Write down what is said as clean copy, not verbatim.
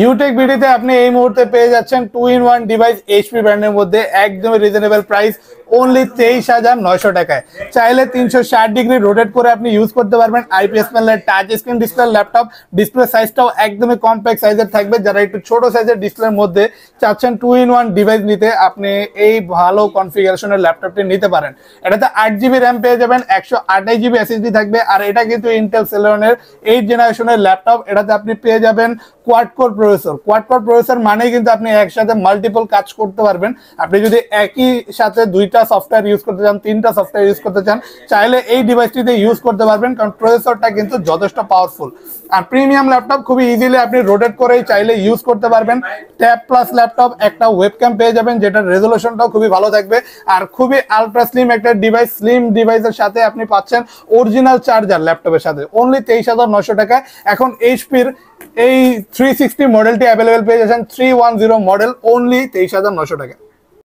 ইউটেক বিডিতে আপনি এই মুহূর্তে পেয়ে যাচ্ছেন 2-in-1 ডিভাইস এইচপি ব্র্যান্ডের মধ্যে একদম রিজনেবল প্রাইস অনলি 23,900 টাকায়। চাইলে 360 ডিগ্রি রোটেট করে আপনি ইউজ করতে পারবেন। আইপিএস প্যানেলের touch screen display laptop, display সাইজটাও একদমই কম্প্যাক্ট সাইজের থাকবে। যারা একটু ছোট সাইজের ডিসপ্লের মধ্যে চাচ্ছেন 2-in-1 ডিভাইস নিতে, আপনি এই ভালো কনফিগারেশনের ল্যাপটপটি নিতে পারেন। এটাতে 8GB র্যাম পেয়ে যাবেন, 128GB এসএসডি থাকবে। আর এটা কিন্তু ইন্টেল সেলেরনের 8th জেনারেশনের ল্যাপটপ। এটাতে আপনি পেয়ে যাবেন quad core processor. Quad core processor মানেই কিন্তু আপনি একসাথে মাল্টিপল কাজ করতে পারবেন। আপনি যদি একই সাথে দুইটা সফটওয়্যার ইউজ করতে চান, তিনটা সফটওয়্যার ইউজ করতে চান, চাইলে এই ডিভাইসটিতে ইউজ করতে পারবেন, কারণ প্রসেসরটা কিন্তু যথেষ্ট পাওয়ারফুল। আর প্রিমিয়াম ল্যাপটপ খুবই ইজিলি আপনি রোটেট করেই চাইলে ইউজ করতে পারবেন। ট্যাব প্লাস ল্যাপটপ, একটা ওয়েবক্যাম পেয়ে যাবেন যেটার রেজলিউশনটাও খুবই ভালো থাকবে। আর খুবই আলট্রা স্লিম একটা ডিভাইস, স্লিম ডিভাইসের সাথে আপনি পাচ্ছেন অরিজিনাল চার্জার ল্যাপটপের সাথে অনলি 23,900 টাকায়। এখন এইচপির এই 360 মডেলটি অ্যাভেলেবেল পেয়ে যাচ্ছেন 310 মডেল অনলি 23,900 টাকা।